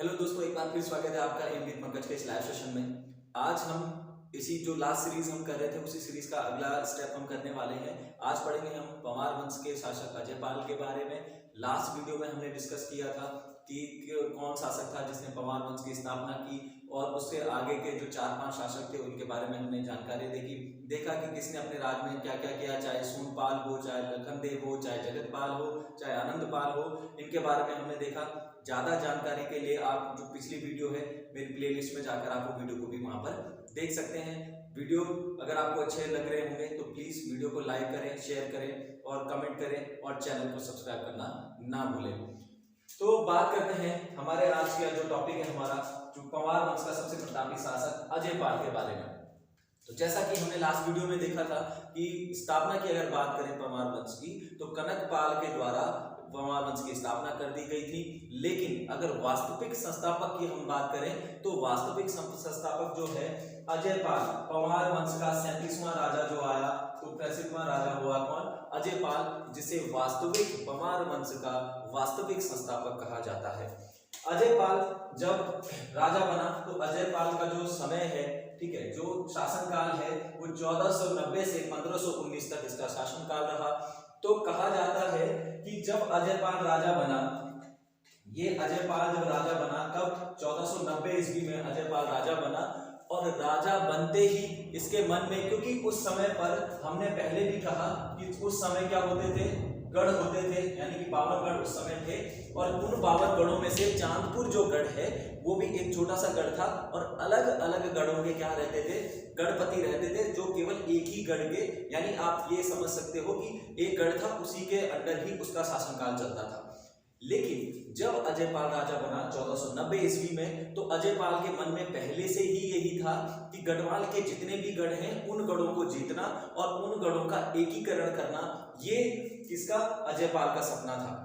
Hello दोस्तों, एक बार फिर स्वागत है आपका एमबीए पंकज के इस लाइव सेशन में। आज हम इसी जो लास्ट सीरीज हम कर रहे थे उसी सीरीज का अगला स्टेप हम करने वाले हैं। आज पढ़ेंगे हम पंवार वंश के शासक अजयपाल के बारे में। लास्ट वीडियो में हमने डिस्कस किया था कि कौन शासक था जिसने पंवार वंश की स्थापना की, और उससे आगे के जो 4-5 शासक थे उनके बारे में हमने जानकारी देखा कि किसने अपने राज में क्या क्या किया, चाहे सोनपाल हो, चाहे लखनदेव हो, चाहे जगतपाल हो, चाहे आनंदपाल हो, इनके बारे में हमने देखा। ज़्यादा जानकारी के लिए आप जो पिछली वीडियो है मेरी प्लेलिस्ट में जाकर आप वो वीडियो को भी वहाँ पर देख सकते हैं। वीडियो अगर आपको अच्छे लग रहे होंगे तो प्लीज़ वीडियो को लाइक करें, शेयर करें और कमेंट करें और चैनल को सब्सक्राइब करना ना भूलें। तो बात करते हैं हमारे आज का जो टॉपिक है हमारा, जो पंवार वंश का सबसे प्रतापी शासक अजयपाल के बारे में। तो जैसा कि हमने लास्ट वीडियो में देखा था कि स्थापना की अगर बात करें पंवार वंश की तो कनकपाल के द्वारा पंवार वंश की स्थापना कर दी गई थी। लेकिन अगर वास्तविक संस्थापक की हम बात करें तो वास्तविक संस्थापक जो है अजयपाल, पंवार वंश का 37वां राजा जो आया, तो 65वां राजा हुआ कौन? अजयपाल, जिसे वास्तविक पंवार वंश का वास्तविक संस्थापक कहा जाता है। अजयपाल जब राजा बना तो अजयपाल का जो समय है, ठीक है, जो शासनकाल है वो 1490 से 1519 तक इसका शासनकाल रहा। तो कहा जाता है कि जब अजयपाल राजा बना, ये अजयपाल जब राजा बना कब? 1490 ईस्वी में अजयपाल राजा बना। और राजा बनते ही इसके मन में, क्योंकि उस समय पर हमने पहले भी कहा कि उस समय क्या होते थे, गढ़ होते थे, यानी कि 52 गढ़ उस समय थे। और उन 52 गढ़ों में से चांदपुर जो गढ़ है वो भी एक छोटा सा गढ़ था, और अलग अलग गढ़ों के क्या रहते थे? गढ़पति रहते थे, जो केवल एक ही गढ़ के, यानी आप ये समझ सकते हो कि एक गढ़ था, उसी के अंडर ही उसका शासनकाल चलता था। लेकिन जब अजयपाल राजा बना 1490 ईस्वी में, तो अजयपाल के मन में पहले से ही यही था कि गढ़वाल के जितने भी गढ़ हैं उन गढ़ों को जीतना और उन गढ़ों का एकीकरण करना, ये किसका? अजयपाल का सपना था।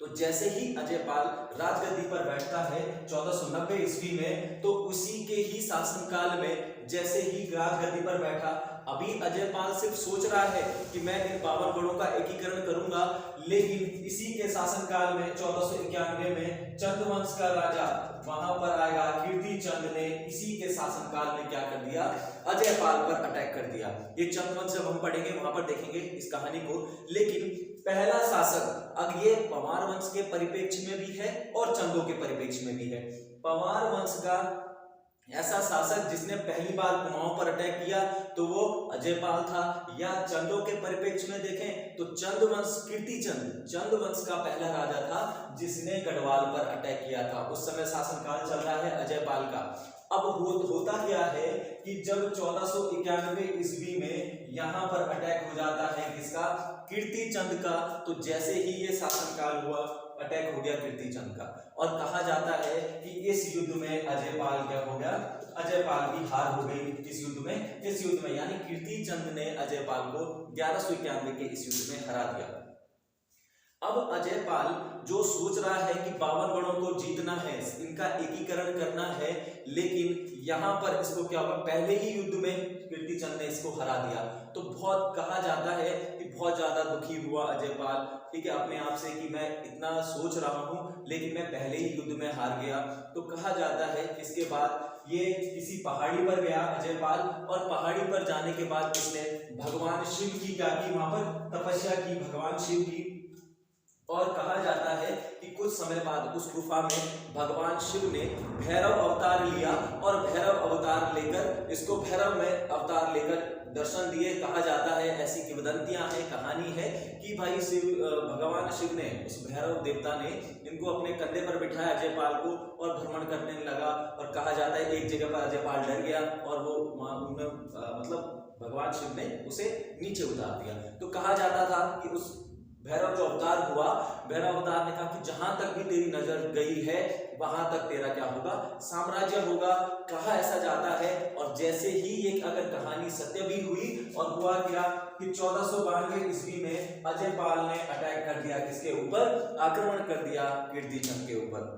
तो जैसे ही अजयपाल राजगद्दी पर बैठता है 1490 ईस्वी में, तो उसी के ही शासनकाल में जैसे ही राजगद्दी पर बैठा, अभी अजयपाल सिर्फ सोच रहा है कि मैं इन 52 गढ़ों का एकीकरण करूंगा, लेकिन इसी के शासनकाल में 1491 में चंद्रवंश का राजा वहां पर आएगा, कीर्ति चंद ने इसी के शासनकाल में क्या कर दिया? अजयपाल पर अटैक कर दिया। ये चंद्रवंश जब हम पढ़ेंगे वहां पर देखेंगे इस कहानी को। लेकिन पहला शासक, अब ये पंवार वंश के परिप्रेक्ष्य में भी है और चंदों के परिप्रेक्ष्य में भी है। पंवार वंश का ऐसा शासक जिसने पहली बार कुमाऊं पर अटैक किया तो वो अजयपाल था। या चंदों के परिप्रेक्ष्य में देखें तो चंद्रवंश, कीर्ति चंद चंद्रवंश का पहला राजा था जिसने गढ़वाल पर अटैक किया था। उस समय शासनकाल चल रहा है अजयपाल का। अब होता क्या है कि जब 1491 ईस्वी में यहाँ पर अटैक हो जाता है किसका? कीर्ति चंद का। तो जैसे ही ये शासनकाल हुआ, अटैक हो गया कीर्ति चंद का, और कहा जाता है कि इस युद्ध में अजयपाल क्या हो गया? अजयपाल की हार हो गई। इस युद्ध में यानी कीर्ति चंद ने अजयपाल को 1191 के इस युद्ध में हरा दिया। अब अजयपाल जो सोच रहा है कि 52 गढ़ों को जीतना है, इनका एकीकरण करना है, लेकिन यहाँ पर इसको क्या हुआ? पहले ही युद्ध में कीर्ति चंद ने इसको हरा दिया। तो बहुत कहा जाता है कि बहुत ज्यादा दुखी हुआ अजयपाल, ठीक है, अपने आप से कि मैं इतना सोच रहा हूँ लेकिन मैं पहले ही युद्ध में हार गया। तो कहा जाता है इसके बाद ये किसी पहाड़ी पर गया अजयपाल, और पहाड़ी पर जाने के बाद उसने भगवान शिव की क्या की? वहां पर तपस्या की भगवान शिव की। और कहा जाता है कि कुछ समय बाद उस गुफा में भगवान शिव ने भैरव अवतार लिया, और भैरव अवतार लेकर इसको भैरव में अवतार लेकर दर्शन दिए। कहा जाता है, ऐसी किंवदंतियां हैं, कहानी है कि भाई भगवान शिव ने, उस भैरव देवता ने इनको अपने कंधे पर बिठाया अजयपाल को, और भ्रमण करने लगा। और कहा जाता है एक जगह पर अजयपाल डर गया और वो मतलब भगवान शिव ने उसे नीचे उतार दिया। तो कहा जाता था कि उस भैरव जो अवतार हुआ, भैरव अवतार ने कहा कि जहां तक भी तेरी नजर गई है वहां तक तेरा क्या होगा? साम्राज्य होगा। कहा ऐसा जाता है। और जैसे ही ये अगर कहानी सत्य भी हुई, और हुआ क्या कि 1492 ईस्वी में अजयपाल ने अटैक कर दिया किसके ऊपर? आक्रमण कर दिया कीर्ति चंद के ऊपर।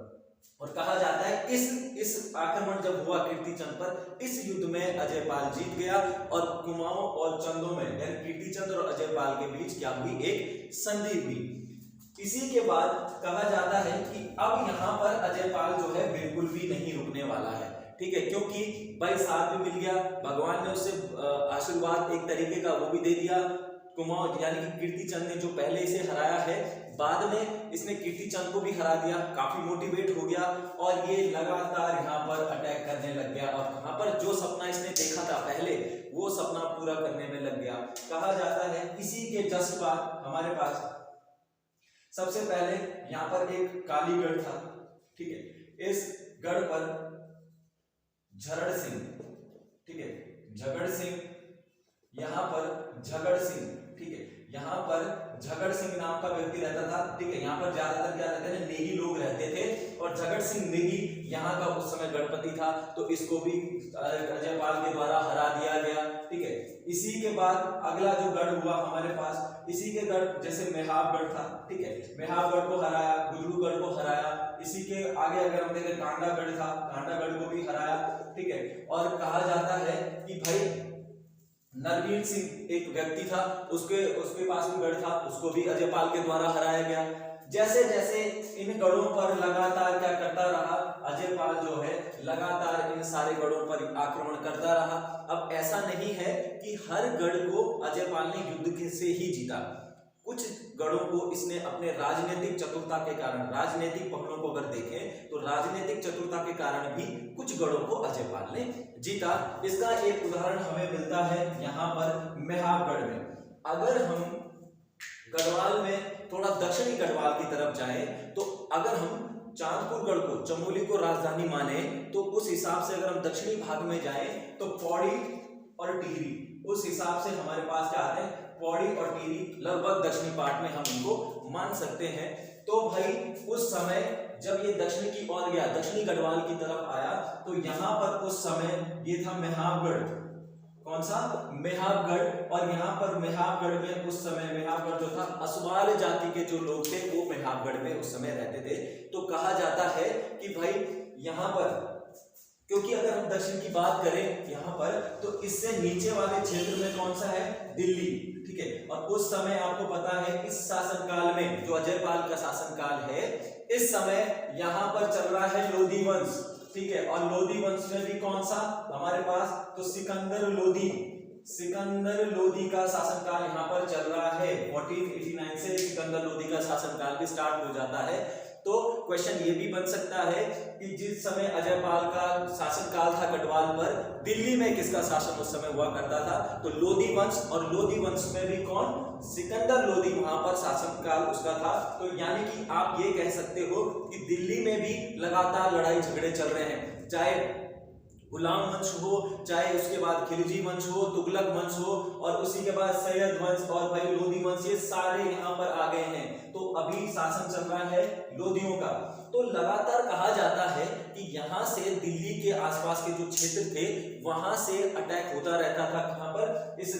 और कहा जाता है इस आक्रमण जब हुआ कीर्ति चंद पर, इस युद्ध में अजयपाल जीत गया, और कुमाऊं और चंदों में, यानी कीर्ति चंद और अजयपाल के बीच क्या हुई? एक संधि हुई। इसी के बाद कहा जाता है कि अब यहाँ पर अजयपाल जो है बिल्कुल भी नहीं रुकने वाला है, ठीक है, क्योंकि भाई साथ भी मिल गया, भगवान ने उससे आशीर्वाद एक तरीके का वो भी दे दिया। कुमाऊं यानी कि कीर्तिचंद ने जो पहले इसे हराया है, बाद में इसने कीर्तिचंद को भी हरा दिया, काफी मोटिवेट हो गया और ये लगातार यहाँ पर अटैक करने लग गया और यहाँ पर जो सपना इसने देखा था पहले वो सपना पूरा करने में लग गया। कहा जाता है इसी के जस्ट बाद हमारे पास सबसे पहले यहाँ पर एक कालीगढ़ था, ठीक है, इस गढ़ पर झगड़ सिंह, ठीक है, झगड़ सिंह, यहाँ पर झगड़ सिंह, ठीक है, यहाँ पर झगड़ सिंह नाम का व्यक्ति रहता था, ठीक है, यहाँ पर ज्यादातर क्या रहते थे, नेगी लोग रहते थे और झगड़ सिंह नेगी यहाँ का उस समय गणपति था, तो इसको भी अजयपाल के द्वारा हरा दिया गया, ठीक है। इसी के बाद अगला जो गढ़ हुआ हमारे पास, इसी के गढ़ जैसे मेहाबगढ़ था, ठीक है, मेहाबगढ़ को हराया, गुजरूगढ़ को हराया, इसी के आगे अगर हम देखें कांडागढ़ था, कांडागढ़ को भी हराया, ठीक है। और कहा जाता है कि भाई नरवीर सिंह एक व्यक्ति था, उसके पास भी गढ़ था, उसको भी अजयपाल के द्वारा हराया गया। जैसे जैसे इन गढ़ों पर लगातार क्या करता रहा, अजयपाल जो है लगातार इन सारे गढ़ों पर आक्रमण करता रहा। अब ऐसा नहीं है कि हर गढ़ को अजयपाल ने युद्ध से ही जीता, कुछ गढ़ों को इसने अपने राजनीतिक चतुरता के कारण, राजनीतिक पहलुओं को अगर देखें तो राजनीतिक चतुरता के कारण भी कुछ गढ़ों को अजयपाल ने जीता। इसका एक उदाहरण हमें मिलता है यहाँ पर मेहाबगढ़ में। अगर हम गढ़वाल में थोड़ा दक्षिणी गढ़वाल की तरफ जाएं तो अगर हम चांदपुर गढ़ को, चमोली को राजधानी माने तो उस हिसाब से अगर हम दक्षिणी भाग में जाएं तो पौड़ी और टिहरी, उस हिसाब से हमारे पास क्या आते हैं, पौड़ी और टिहरी लगभग दक्षिणी पार्ट में हम इनको मान सकते हैं। तो भाई उस समय जब ये दक्षिण की ओर गया, दक्षिणी गढ़वाल की तरफ आया, तो यहाँ पर उस समय ये था मेहाबगढ़, कौन सा, मेहाबगढ़। और यहाँ पर मेहाबगढ़ में उस समय मेहाबगढ़ जो था, असवाल जाति के जो लोग थे वो मेहाबगढ़ में उस समय रहते थे। तो कहा जाता है कि भाई यहाँ पर, क्योंकि अगर हम दक्षिण की बात करें यहाँ पर, तो इससे नीचे वाले क्षेत्र में कौन सा है, दिल्ली, ठीक है। और उस समय आपको पता है इस शासनकाल में जो अजयपाल का शासनकाल है, इस समय यहाँ पर चल रहा है लोधी वंश, ठीक है। और लोधी वंश में भी कौन सा हमारे पास, तो सिकंदर लोधी, सिकंदर लोधी का शासनकाल यहाँ पर चल रहा है। 1489 से सिकंदर लोधी का शासनकाल भी स्टार्ट हो जाता है। तो क्वेश्चन ये भी बन सकता है कि जिस समय अजयपाल का शासनकाल था गढ़वाल पर, दिल्ली में किसका शासन उस समय हुआ करता था, तो लोधी वंश। और लोधी वंश में भी कौन, सिकंदर लोधी वहां पर शासनकाल उसका था। तो यानी कि आप ये कह सकते हो कि दिल्ली में भी लगातार लड़ाई झगड़े चल रहे हैं, चाहे गुलाम वंश हो, चाहे उसके बाद खिलजी वंश हो, तुगलक वंश हो, और उसी के बाद सैयद वंश और भाई लोधी वंश, ये सारे यहाँ पर आ गए हैं। तो अभी शासन चल रहा है लोधियों का। तो लगातार कहा जाता है कि यहाँ से दिल्ली के आसपास के जो क्षेत्र थे वहां से अटैक होता रहता था। कहाँ पर, इस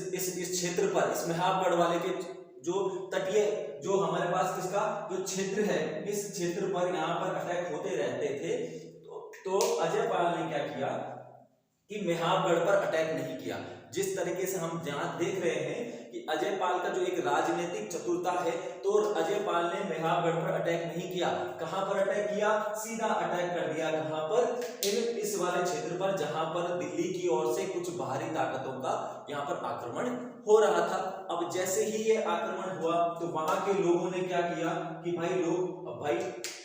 क्षेत्र पर, इस मेहाबगढ़ वाले के जो तटीय, जो हमारे पास किसका जो क्षेत्र है, इस क्षेत्र पर यहाँ पर अटैक होते रहते थे। तो अजयपाल ने क्या किया कि मेहाबगढ़ पर अटैक नहीं किया। जिस तरीके से हम जहां देख रहे हैं कि अजयपाल का जो एक राजनीतिक चतुरता है, तो अजयपाल ने मेहाबगढ़ पर अटैक नहीं किया। कहां पर अटैक किया, सीधा अटैक कर दिया कहां पर, इस वाले क्षेत्र पर जहां पर दिल्ली की ओर से कुछ बाहरी ताकतों का यहाँ पर आक्रमण हो रहा था। अब जैसे ही ये आक्रमण हुआ तो वहां के लोगों ने क्या किया कि भाई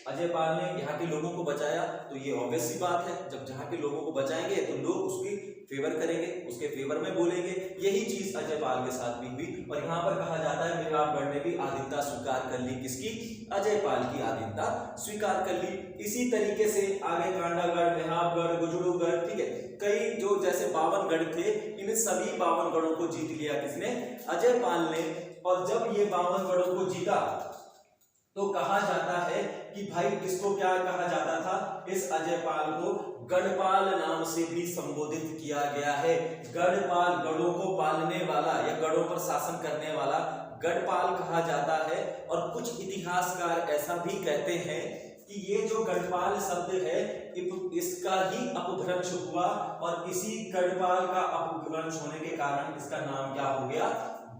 अजयपाल ने यहाँ के लोगों को बचाया। तो ये ऑब्वियस सी बात है, जब जहाँ के लोगों को बचाएंगे तो लोग उसकी फेवर करेंगे, उसके फेवर में बोलेंगे। यही चीज अजयपाल के साथ भी हुई। और यहाँ पर कहा जाता है मेहाबगढ़ ने भी आधीनता स्वीकार कर ली, किसकी, अजयपाल की आधीनता स्वीकार कर ली। इसी तरीके से आगे कांडागढ़, मेहाबगढ़, गुजरूगढ़, ठीक है, कई जो जैसे 52 गढ़ थे, इन सभी 52 गढ़ों को जीत लिया किसने, अजयपाल ने। और जब ये 52 गढ़ों को जीता तो कहा जाता है कि भाई इसको क्या कहा जाता था, इस अजयपाल को गढ़पाल नाम से भी संबोधित किया गया है। गढ़पाल, गढ़ों को पालने वाला या गढ़ों पर शासन करने वाला गढ़पाल कहा जाता है। और कुछ इतिहासकार ऐसा भी कहते हैं कि ये जो गढ़पाल शब्द है इसका ही अपभ्रंश हुआ, और इसी गढ़पाल का अपभ्रंश होने के कारण इसका नाम क्या हो गया,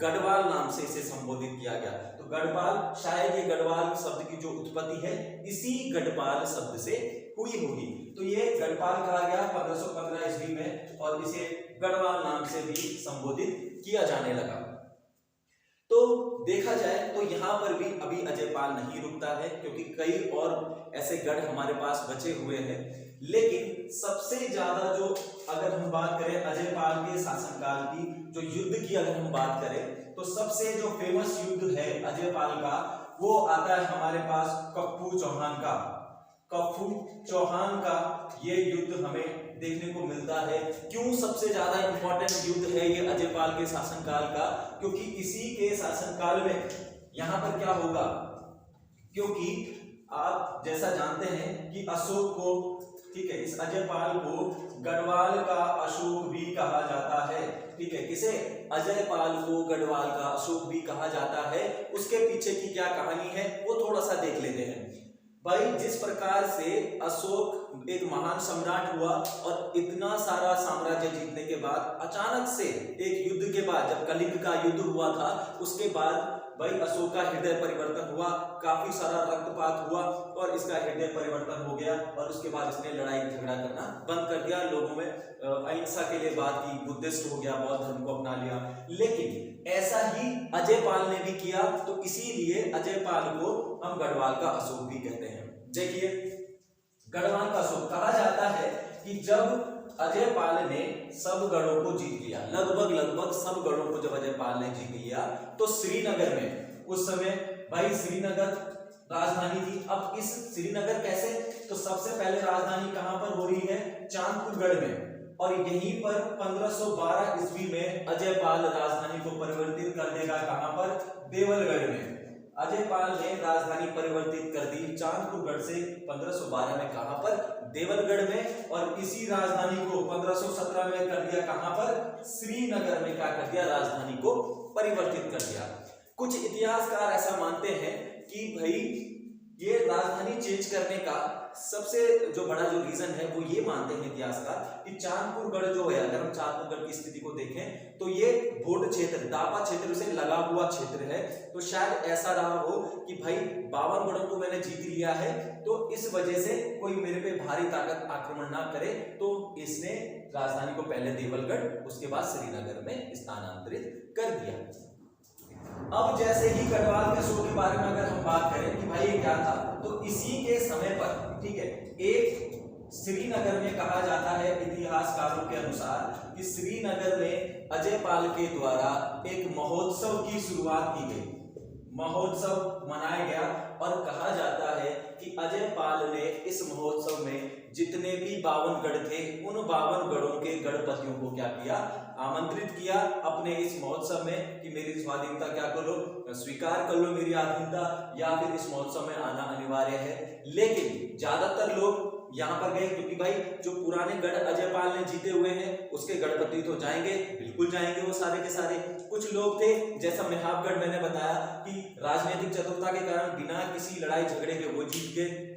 गढ़वाल नाम से इसे संबोधित किया गया। तो गढ़पाल, शायद ये गढ़वाल शब्द की जो उत्पत्ति है इसी गढ़पाल शब्द से हुई होगी। तो ये गढ़पाल कहा गया 1515 ईस्वी में और इसे गढ़वाल नाम से भी संबोधित किया जाने लगा। तो देखा जाए तो यहाँ पर भी अभी अजयपाल नहीं रुकता है, क्योंकि कई और ऐसे गढ़ हमारे पास बचे हुए हैं। लेकिन सबसे ज्यादा जो अगर हम बात करें अजयपाल के शासनकाल की, जो युद्ध की अगर हम बात करें, तो सबसे जो फेमस युद्ध है अजयपाल का वो आता है हमारे पास कप्पू चौहान का। कप्पू चौहान का ये युद्ध हमें देखने को मिलता है। क्यों सबसे ज्यादा इंपॉर्टेंट युद्ध है ये अजयपाल के शासनकाल का? क्योंकि इसी के शासनकाल में यहाँ पर क्या होगा, क्योंकि आप जैसा जानते हैं कि अशोक को, ठीक है, इस अजयपाल को गढ़वाल का अशोक भी कहा जाता है। ठीक है, किसे? अजयपाल को गढ़वाल का अशोक भी कहा जाता है। उसके पीछे की क्या कहानी है वो थोड़ा सा देख लेते हैं। भाई, जिस प्रकार से अशोक एक महान सम्राट हुआ और इतना सारा साम्राज्य जीतने के बाद अचानक से एक युद्ध के बाद, जब कलिंग का युद्ध हुआ था, उसके बाद भाई अशोक का हृदय परिवर्तन हुआ, काफी सारा रक्तपात हुआ और इसका हृदय परिवर्तन हो गया और उसके बाद इसने लड़ाई झगड़ा करना बंद कर दिया, लोगों में अहिंसा के लिए बात की, बुद्धिस्ट हो गया, बौद्ध धर्म को अपना लिया। लेकिन ऐसा ही अजयपाल ने भी किया, तो इसीलिए अजयपाल को हम गढ़वाल का अशोक भी कहते हैं। देखिए, गढ़वाल का अशोक कहा जाता है कि जब अजयपाल ने सब गढ़ों को जीत लिया, लगभग सब गढ़ों को जब अजयपाल ने जीत लिया, तो श्रीनगर में, उस समय भाई श्रीनगर राजधानी थी। अब इस श्रीनगर कैसे? तो सबसे पहले राजधानी कहां पर हो रही है? चांदपुरगढ़ में। और यहीं पर 1512 ईस्वी में अजयपाल राजधानी को परिवर्तित कर देगा। कहां पर? देवलगढ़ में। अजयपाल ने राजधानी परिवर्तित कर दी चांदपुरगढ़ से 1512 में। कहां पर? देवलगढ़ में। और इसी राजधानी को 1517 में कर दिया कहां पर? श्रीनगर में। क्या कर दिया? राजधानी को परिवर्तित कर दिया। कुछ इतिहासकार ऐसा मानते हैं कि भाई ये राजधानी चेंज करने का सबसे जो बड़ा जो रीजन है वो ये मानते हैं इतिहासकार कि चांदपुरगढ़ जो है, अगर हम चांदपुरगढ़ की स्थिति को देखें तो ये बोड क्षेत्र, दापा क्षेत्र से लगा हुआ क्षेत्र है। तो शायद ऐसा रहा हो कि भाई 52 गढ़ों को मैंने जीत लिया है, तो इस वजह से कोई मेरे पे भारी ताकत आक्रमण ना करे, तो इसने राजधानी को पहले देवलगढ़, उसके बाद श्रीनगर में स्थानांतरित कर दिया। अब जैसे ही गढ़वाल के अशोक के बारे में अगर हम बात करें कि भाई ये क्या था, तो इसी के समय पर, ठीक है, एक श्रीनगर में कहा जाता है इतिहासकारों के अनुसार कि श्रीनगर में अजयपाल के द्वारा एक महोत्सव की शुरुआत की गई। महोत्सव मनाया गया और कहा जाता है कि अजयपाल ने इस महोत्सव में जितने भी 52 गढ़ थे, उन 52 गढ़ों के गढ़पतियों को क्या किया? आमंत्रित किया अपने इस महोत्सव में कि मेरी स्वाधीनता क्या करो, स्वीकार कर लो मेरी आधीनता, या फिर इस महोत्सव में आना अनिवार्य है। लेकिन ज्यादातर लोग यहाँ पर गए, क्योंकि भाई जो पुराने गढ़ अजयपाल ने जीते हुए हैं उसके गढ़पति तो जाएंगे, बिल्कुल जाएंगे वो सारे के सारे। कुछ लोग थे, जैसा मेहाबगढ़ मैंने बताया कि राजनीतिक चतुरता के कारण बिना किसी लड़ाई झगड़े के वो जीत गए।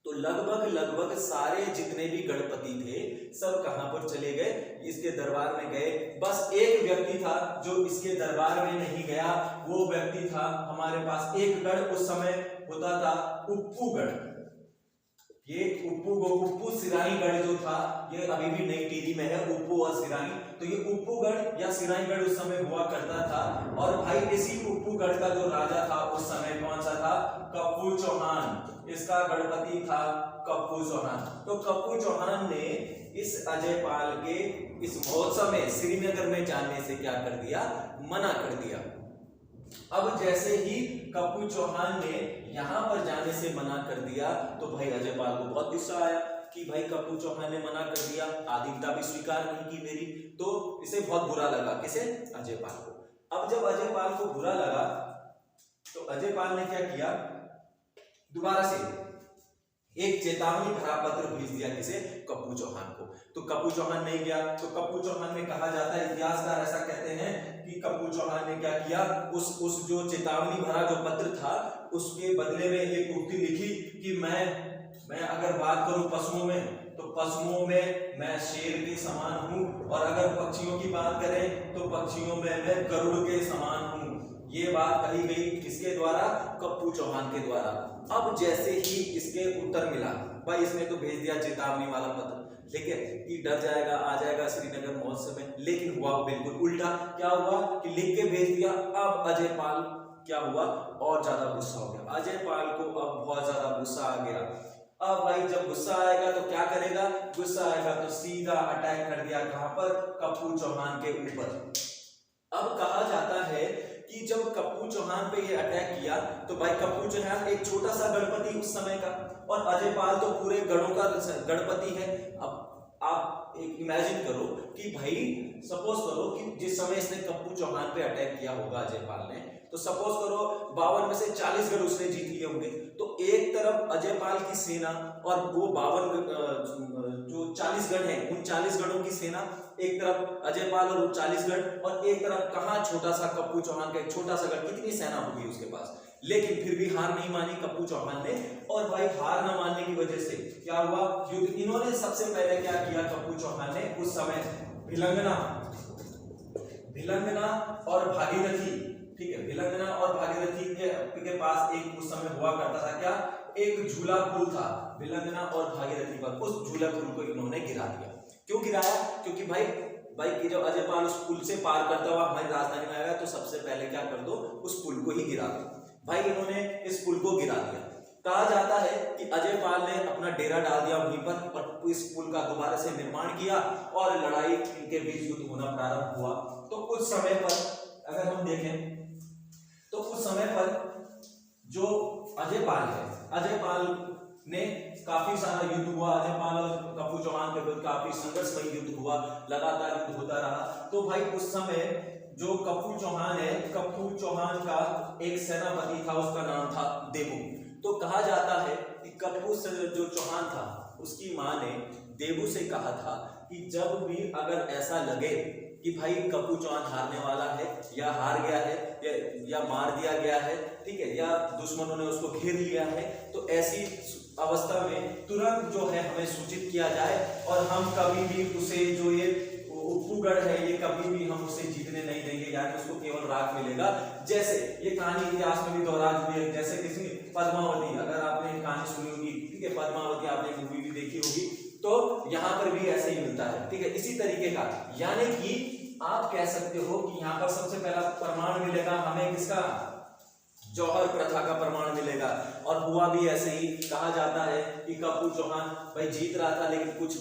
तो लगभग सारे जितने भी गढ़पति थे सब कहां पर चले गए? इसके दरबार में गए। बस एक व्यक्ति था जो इसके दरबार में नहीं गया, वो व्यक्ति था हमारे पास एक गढ़ उस समय होता था उप्पूगढ़। ये उप्पू सिराहीगढ़ जो था, ये अभी भी नई टिहरी में है, उप्पू और सिराही। तो ये उप्पूगढ़ या सिराहीगढ़ उस समय हुआ करता था। और भाई इसी उप्पूगढ़ का जो राजा था उस समय कौन सा था? कप्पू चौहान। इसका गढ़पति था कप्पू चौहान। तो कप्पू चौहान ने इस अजयपाल के इस महोत्सव में श्रीनगर में जाने से क्या कर दिया? मना कर दिया। अब जैसे ही कप्पू चौहान ने यहां पर जाने से मना कर दिया, तो भाई अजयपाल को बहुत गुस्सा आया कि भाई कप्पू चौहान ने मना कर दिया, आधीनता भी स्वीकार नहीं की मेरी, तो इसे बहुत बुरा लगा। किसे? अजयपाल को। अब जब अजयपाल को बुरा लगा तो अजयपाल ने क्या किया? दोबारा से एक चेतावनी भरा पत्र भेज दिया। किसे? कप्पू चौहान को। तो कप्पू चौहान नहीं गया। तो कप्पू चौहान ने, कहा जाता है, इतिहासकार ऐसा कहते हैं कि कप्पू चौहान ने क्या किया? उस जो चेतावनी भरा जो पत्र था उसके बदले में एक उक्ति लिखी कि मैं अगर बात करूं पशुओं में, तो पशुओं में मैं शेर के समान हूं, और अगर पक्षियों की बात करें तो पक्षियों में मैं गरुड़ के समान हूं। ये बात कही गई किसके द्वारा? कप्पू चौहान के द्वारा। अब जैसे ही इसके उत्तर मिला, भाई इसने तो भेज दिया चेतावनी वाला पत्र, ठीक है, कि डर जाएगा, आ जाएगा श्रीनगर महोत्सव में। लेकिन हुआ बिल्कुल उल्टा। क्या हुआ कि लिख के भेज दिया। अब अजय पाल क्या हुआ, और ज्यादा गुस्सा हो गया। अजय पाल को अब बहुत ज्यादा गुस्सा आ गया। अब भाई जब गुस्सा आएगा तो क्या करेगा, गुस्सा आएगा तो सीधा अटैक कर दिया। कहां पर, कप्पू चौहान के ऊपर। अब कहा जाता है कि जब कप्पू चौहान पे ये अटैक किया तो भाई कप्पू चौहान एक छोटा सा गणपति उस समय का, और अजय पाल तो पूरे गणों का गणपति है। अब आप एक इमेजिन करो कि भाई सपोज करो कि जिस समय इसने कप्पू चौहान पे अटैक किया होगा अजय पाल ने, तो सपोज करो 52 में से 40 गढ़ उसने जीत लिए होंगे। तो एक तरफ अजय पाल की सेना और वो 52 जो 40 गढ़ हैं, उन 40 गढ़ों की सेना, एक तरफ अजय पाल और 40 गढ़, और एक तरफ कहां छोटा सा कप्पू चौहान का एक छोटा सा गढ़, कितनी सेना होगी उसके पास। लेकिन फिर भी हार नहीं मानी कप्पू चौहान ने, और भाई हार न मानने की वजह से क्या हुआ, युद्ध इन्होंने सबसे पहले क्या किया, कप्पू चौहान ने उस समय भिलंगना और भागीरथी, ठीक है, भिलंगना और भागीरथी के पास एक उस समय हुआ करता था क्या, एक झूला पुल था भिलंगना और भागीरथी पर। उस झूला पुल को इन्होंने गिरा दिया। क्यों गिराया, क्योंकि भाई कि जब अजय पाल उस पुल से पार करता हुआ हमारी राजधानी में आएगा तो सबसे पहले क्या कर दो, उस पुल को ही गिरा दो। भाई इन्होंने इस पुल को गिरा दिया। कहा जाता है कि अजय पाल ने अपना डेरा डाल दिया वहीं पर और इस पुल का दोबारा से निर्माण किया और लड़ाई इनके बीच युद्ध होना प्रारंभ हुआ। तो उस समय पर अगर हम देखें तो उस समय पर जो अजय पाल है, अजय पाल ने काफी सारा युद्ध हुआ। अजय पाल और कप्पू चौहान के विरुद्ध काफी संघर्षमय युद्ध हुआ, लगातार युद्ध होता रहा। तो भाई उस समय जो कप्पू चौहान है, कप्पू चौहान का एक सेनापति था, उसका नाम था देबू। तो कहा जाता है कि कप्पू से जो चौहान था उसकी मां ने देबू से कहा था कि जब भी अगर ऐसा लगे कि भाई कप्पू चौहान हारने वाला है या हार गया है या मार दिया गया है, ठीक है, या दुश्मनों ने उसको घेर लिया है, तो ऐसी अवस्था में तुरंत जो है हमें सूचित किया जाए और हम कभी भी उसे जो ये उपगढ़ है ये कभी भी हम उसे जीतने नहीं देंगे, यानी उसको केवल राग मिलेगा। जैसे ये कहानी इतिहास में भी दोहरा हुई है, जैसे किसी पद्मावती, अगर आपने कहानी सुनी होगी, ठीक है, पद्मावती आपने मूवी भी देखी होगी, तो यहाँ पर भी ऐसे ही मिलता है, ठीक है, इसी तरीके का। यानी कि आप कह सकते हो कि यहाँ पर सबसे पहला प्रमाण मिलेगा हमें किसका, जौहर प्रथा का प्रमाण मिलेगा। और हुआ भी ऐसे ही। कहा जाता है कि कप्पू चौहान भाई जीत रहा था लेकिन कुछ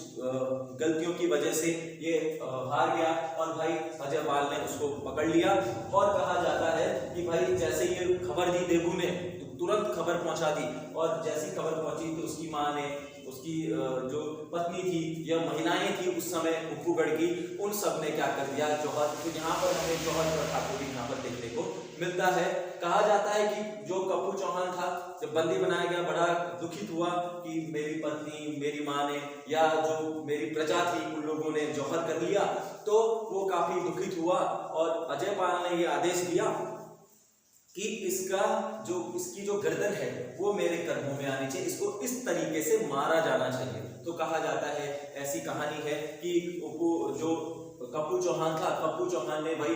गलतियों की वजह से ये हार गया और भाई अजय पाल ने उसको पकड़ लिया। और कहा जाता है कि भाई जैसे ये खबर दी देबू ने तो तुरंत खबर पहुंचा दी, और जैसी खबर पहुंची तो उसकी मां ने, उसकी जो पत्नी थी या महिलाएं थी उस समय उपगढ़ की, उन सब ने क्या कर दिया, जौहर। तो यहाँ पर हमें जौहर प्रथा को भी यहाँ पर देखने को मिलता है। कहा जाता है कि जो कप्पू चौहान था जब बंदी बनाया गया बड़ा दुखित हुआ कि मेरी पत्नी, मेरी माँ ने या जो मेरी प्रजा थी उन लोगों ने जौहर कर लिया, तो वो काफी दुखित हुआ और अजय पाल ने ये आदेश दिया कि इसकी जो गर्दन है वो मेरे कदमों में आनी चाहिए, इसको इस तरीके से मारा जाना चाहिए। तो कहा जाता है, ऐसी कहानी है कि जो कप्पू चौहान था, कप्पू चौहान ने भाई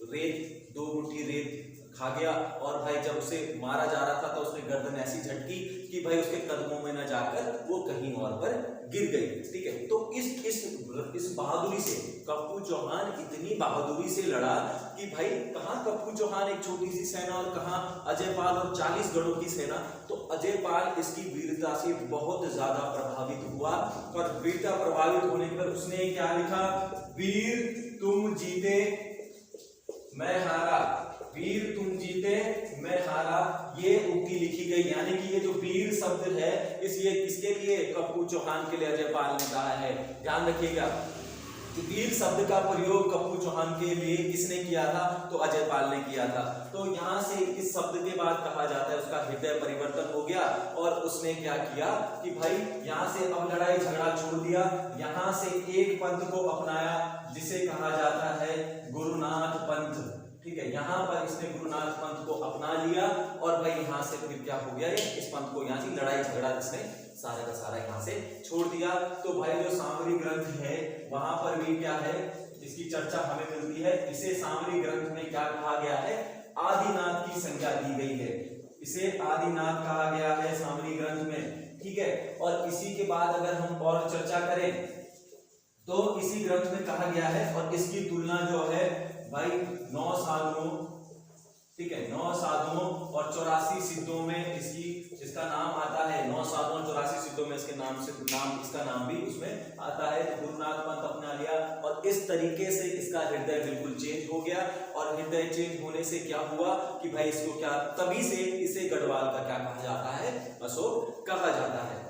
रेत, 2 मुट्ठी रेत खा गया और भाई जब उसे मारा जा रहा था तो उसने गर्दन ऐसी झटकी कि भाई उसके कदमों में न जाकर वो कहीं और पर गिर गई, ठीक है। तो इस बहादुरी से कप्पू चौहान इतनी बहादुरी से लड़ा कि भाई कहाँ कप्पू चौहान एक छोटी सी सेना और कहाँ अजय पाल और 40 गढ़ों की सेना। तो अजय पाल इसकी वीरता से बहुत ज्यादा प्रभावित हुआ और वीरता प्रभावित होने पर उसने क्या लिखा, वीर तुम जीते मैं हारा, वीर तुम जीते मैं हारा, ये उक्ति लिखी गई। यानी कि ये जो वीर शब्द है ये किसके लिए, कप्पू चौहान के लिए अजय पाल ने कहा है। ध्यान रखिएगा कि वीर शब्द का प्रयोग कप्पू चौहान के लिए किसने किया था, तो अजय पाल ने किया था। तो यहाँ से इस शब्द के बाद कहा जाता है उसका हृदय परिवर्तन हो गया और उसने क्या किया कि भाई यहाँ से अब लड़ाई झगड़ा छोड़ दिया, यहाँ से एक पंथ को अपनाया जिसे कहा जाता है गुरुनाथ पंथ, ठीक है। यहाँ पर इसने गुरुनाथ पंथ को अपना लिया और भाई यहाँ से फिर क्या हो गया, इस पंथ को यहाँ से लड़ाई झगड़ा इसने सारा का सारा यहाँ से छोड़ दिया। तो भाई जो सामरी ग्रंथ है वहां पर भी क्या है, इसकी चर्चा हमें मिलती है। इसे सामरी ग्रंथ में क्या कहा गया है, आदिनाथ की संज्ञा दी गई है, इसे आदिनाथ कहा गया है सामरी ग्रंथ में। ठीक है। और इसी के बाद अगर हम और चर्चा करें तो इसी ग्रंथ में कहा गया है, और इसकी तुलना जो है भाई 9 साधुओं, ठीक है, 9 साधुओं और 84 सिद्धों में इसका नाम आता है। 9 साधुओं और 84 सिद्धों में इसके इसका नाम भी उसमें आता है। तो गुरुनाथ पंथ अपना लिया, और इस तरीके से इसका हृदय बिल्कुल चेंज हो गया। और हृदय चेंज होने से क्या हुआ कि भाई इसको क्या, तभी से इसे गढ़वाल का क्या कहा जाता है, अशोक कहा जाता है।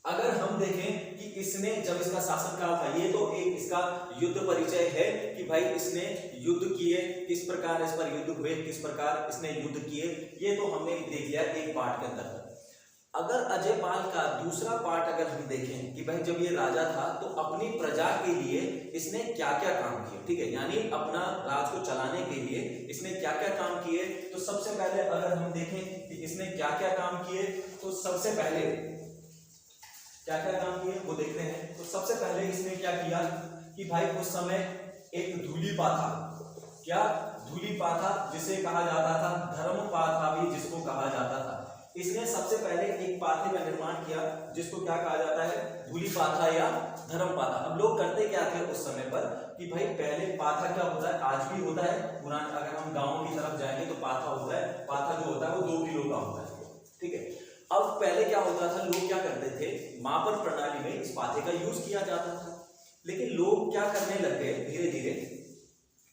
अगर हम देखें कि इसने जब इसका शासनकाल था, ये तो एक इसका युद्ध परिचय है कि भाई इसने युद्ध किए, किस प्रकार इस पर युद्ध हुए, किस प्रकार इसने युद्ध किए, ये तो हमने देख लिया एक पार्ट के अंदर। अगर अजयपाल का दूसरा पार्ट अगर हम देखें कि भाई जब ये राजा था तो अपनी प्रजा के लिए इसने क्या क्या काम किए, ठीक है, यानी अपना राज को चलाने के लिए इसने क्या क्या काम किए। तो सबसे पहले अगर हम देखें कि इसने क्या क्या काम किए, तो सबसे पहले क्या क्या काम किए वो देखते हैं। तो सबसे पहले इसने क्या किया कि भाई उस समय एक धूलिपाथा, क्या धूलिपाथा जिसे कहा जाता था, धर्मपाथा भी जिसको कहा जाता था, इसने सबसे पहले एक पाथे का निर्माण किया जिसको क्या कहा जाता है, धूलिपाथा या धर्मपाथा। अब लोग करते क्या थे उस समय पर कि भाई पहले पाथा क्या होता है, आज भी होता है, पुराना अगर हम गाँव की तरफ जाएंगे तो पाथा होता है, पाथा जो होता है वो 2 किलो का होता है, ठीक है। अब पहले क्या होता था, लोग क्या करते थे, मापन प्रणाली में इस पाथे का यूज किया जाता था। लेकिन लोग क्या करने लग गए धीरे धीरे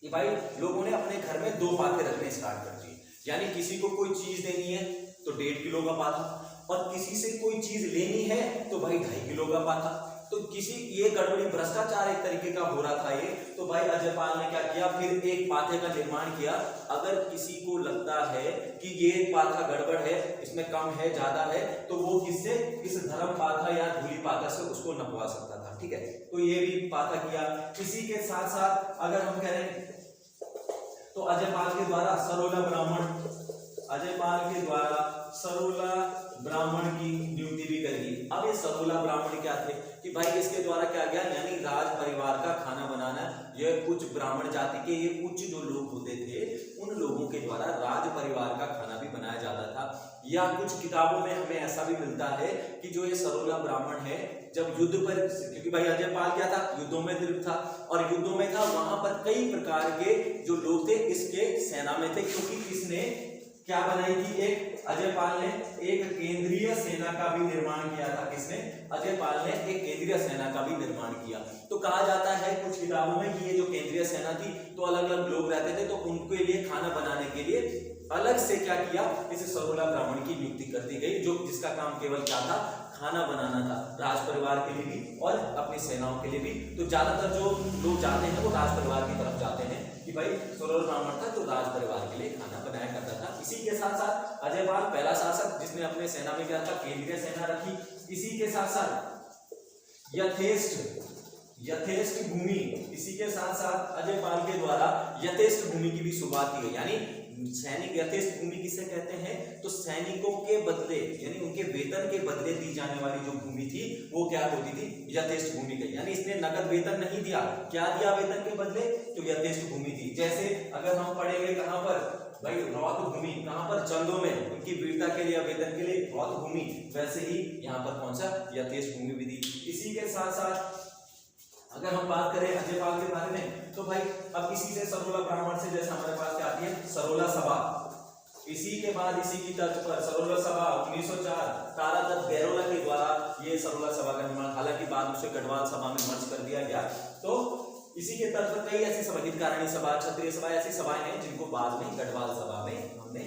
कि भाई लोगों ने अपने घर में 2 पाथे रखने स्टार्ट कर दिए। यानी किसी को कोई चीज देनी है तो 1.5 किलो का पाथा, और किसी से कोई चीज लेनी है तो भाई 2.5 किलो का पाथा। तो किसी ये गड़बड़ी, भ्रष्टाचार एक तरीके का हो रहा था ये। तो भाई अजयपाल ने क्या किया, फिर एक पाथे का निर्माण किया। अगर किसी को लगता है कि ये पाथा गड़बड़ है, इसमें कम है ज्यादा है, तो वो किससे, इस धर्म पाथा या धूली पाथा से उसको नपवा सकता था, ठीक है। तो ये भी पाथा किया। इसी के साथ साथ अगर हम कहें तो अजयपाल के द्वारा सरोला ब्राह्मण की नियुक्ति भी करी। अब ये सरोला ब्राह्मण क्या थे कि भाई इसके द्वारा क्या गया, यानी राज परिवार का खाना बनाना, ये कुछ ब्राह्मण जाति के ये उच्च जो लोग होते थे उन लोगों के द्वारा राज परिवार का खाना भी बनाया जाता था। या कुछ किताबों में हमें ऐसा भी मिलता है कि जो ये सरोला ब्राह्मण है, जब युद्ध पर, क्योंकि भाई अजयपाल क्या था, युद्धों में लिप्त था, और युद्धों में था, वहां पर कई प्रकार के जो लोग थे इसके सेना में थे, क्योंकि इसने क्या बनाई थी, एक अजयपाल ने एक केंद्रीय सेना का भी निर्माण किया था। किसने, अजयपाल ने एक केंद्रीय सेना का भी निर्माण किया। तो कहा जाता है कुछ किताबों में कि ये जो केंद्रीय सेना थी तो अलग अलग लोग रहते थे, तो उनके लिए खाना बनाने के लिए अलग से क्या किया, इस सरोला ब्राह्मण की नियुक्ति कर दी गई, जो जिसका काम केवल क्या था, खाना बनाना था, राज परिवार के लिए भी और अपनी सेनाओं के लिए भी। तो ज्यादातर जो लोग जाते हैं वो राज परिवार की तरफ जाते हैं कि भाई सरोला ब्राह्मण था जो राज परिवार के लिए खाना बनाया करता था। इसी के साथ साथ अजयपाल पहला शासक जिसने अपने सेना में क्या था, केंद्रीय सेना रखी। इसी के साथ साथ यथेष्ट भूमि, इसी के साथ साथ अजयपाल के द्वारा यथेष्ट भूमि की भी शुरुआत की गई। यानी सैनिक, यथेष्ट भूमि किसे कहते हैं, तो सैनिकों के बदले यानी उनके वेतन के बदले दी जाने वाली जो भूमि थी वो क्या होती थी, यथेष्ट भूमि की। यानी इसने नकद वेतन नहीं दिया, क्या दिया वेतन के बदले, तो यथेष्ट भूमि थी। जैसे अगर हम पढ़ेंगे कहां पर भाई, रौत भूमि, कहां पर, चंदों में, उनकी वीरता के लिए, वेतन के लिए रौत भूमि, वैसे ही यहाँ पर कौन सा, यथेष्ट भूमि भी दी। इसी के साथ साथ अगर हम बात करें अजयपाल के बारे में, तो भाई अब इसी से सरोला ब्राह्मण से जैसे हमारे पास क्या आती है, सरोला सभा। इसी के बाद इसी की तर्ज पर सरोला सभा 1904 तारादत्त गैरोला के द्वारा ये सरोला सभा का निर्माण, हालांकि बाद उसे गढ़वाल सभा में मर्ज कर दिया गया। तो इसी के तर्ज पर कई ऐसी सभा, हितकारिणी सभा, क्षत्रिय सभा, ऐसी सभाएं हैं जिनको बाद में गढ़वाल सभा में हमने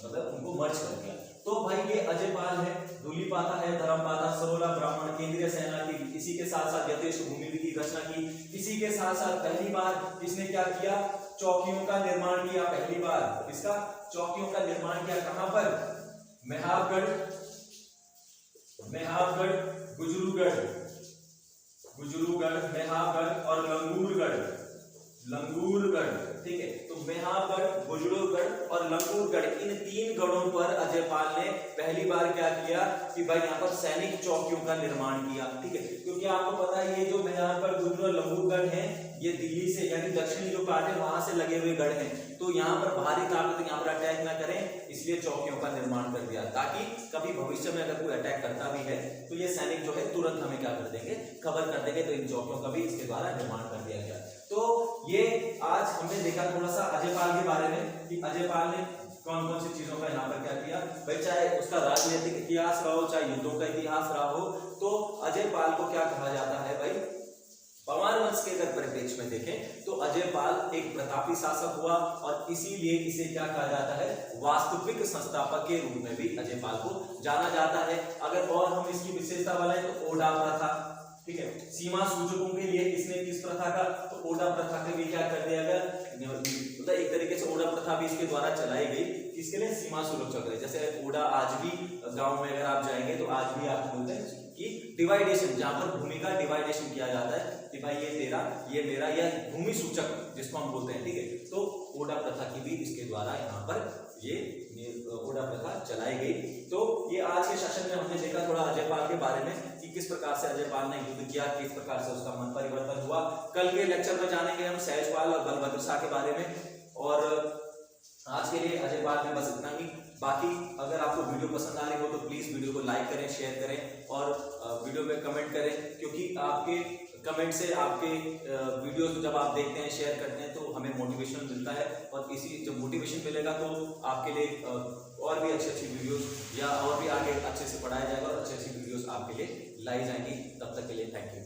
मतलब उनको मर्ज कर दिया। तो भाई ये अजयपाल है, धूलिपाथा है, धर्मपाथा, सरोला ब्राह्मण, केंद्रीय सेना की, इसी के साथ साथ यथेष्ट भूमि की रचना की। इसी के साथ साथ पहली बार इसने क्या किया, चौकियों का निर्माण किया। पहली बार इसका चौकियों का निर्माण किया, कहां पर, मेहावगढ़, गुजरूगढ़, मेहावगढ़ और लंगूरगढ़, ठीक है। तो मेहागढ़, गुजरोगढ़ और लंगूरगढ़, इन 3 गढ़ों पर अजयपाल ने पहली बार क्या किया कि भाई यहाँ पर सैनिक चौकियों का निर्माण किया। ठीक है, क्योंकि आपको पता है ये जो मेहागढ़, गुजरोगढ़ और लंगूरगढ़ हैं ये दिल्ली से यानी दक्षिणी जो पार्ट है वहां से लगे हुए गढ़ हैं, तो यहाँ पर भारी ताकत यहाँ पर अटैक ना करें, इसलिए चौकियों का निर्माण कर दिया ताकि कभी भविष्य में अगर कोई अटैक करता भी है तो ये सैनिक जो है तुरंत हमें क्या कर देंगे, खबर कर देंगे। तो इन चौकियों का भी इसके द्वारा निर्माण कर दिया गया। तो ये आज हमने देखा थोड़ा सा अजयपाल के बारे में कि अजयपाल ने कौन कौन सी चीजों का यहाँ पर क्या किया भाई, चाहे उसका राजनीतिक इतिहास रहा हो, चाहे युद्धों का इतिहास रहा हो, तो अजयपाल को क्या कहा जाता है भाई, परमार वंश के अगर परिप्रेक्ष्य में देखें तो अजयपाल एक प्रतापी शासक हुआ और इसीलिए इसे क्या कहा जाता है, वास्तविक संस्थापक के रूप में भी अजयपाल को जाना जाता है। अगर और हम इसकी विशेषता वाले तो ओडा प्रथा, ठीक है, सीमा सूचकों के लिए इसने किस प्रथा का, तो ओडा प्रथा के भी क्या कर दिया गया, मतलब एक तरीके से ओडा प्रथा भी इसके द्वारा चलाई गई, इसके लिए सीमा सुरक्षा करे। जैसे ओडा आज भी गांव में अगर आप जाएंगे तो आज भी आप बोलते हैं कि डिवाइडेशन, जहां पर भूमि का डिवाइडेशन किया जाता है कि भाई ये तेरा ये मेरा, या भूमि सूचक जिसको हम बोलते हैं। ठीक है, तो ओडा प्रथा की भी इसके द्वारा यहाँ पर ये ओडा प्रथा चलाई गई। तो ये आज के सेशन में हमने देखा थोड़ा अजयपाल के बारे में कि किस प्रकार से अजयपाल ने युद्ध किया, किस प्रकार से उसका मन परिवर्तन हुआ। कल के लेक्चर में जानेंगे हम सहजपाल और बलभद्र शाह के बारे में। और आज के लिए अजयपाल में बस इतना ही। बाकी अगर आपको वीडियो पसंद आ रही हो तो प्लीज वीडियो को लाइक करें, शेयर करें और वीडियो में कमेंट करें, क्योंकि आपके कमेंट से आपके वीडियोस जब आप देखते हैं, शेयर करते हैं तो हमें मोटिवेशन मिलता है, और इसी जब मोटिवेशन मिलेगा तो आपके लिए और भी अच्छी वीडियोस या और भी आगे अच्छे से पढ़ाया जाएगा और अच्छी वीडियोस आपके लिए लाई जाएंगी। तब तक के लिए थैंक यू।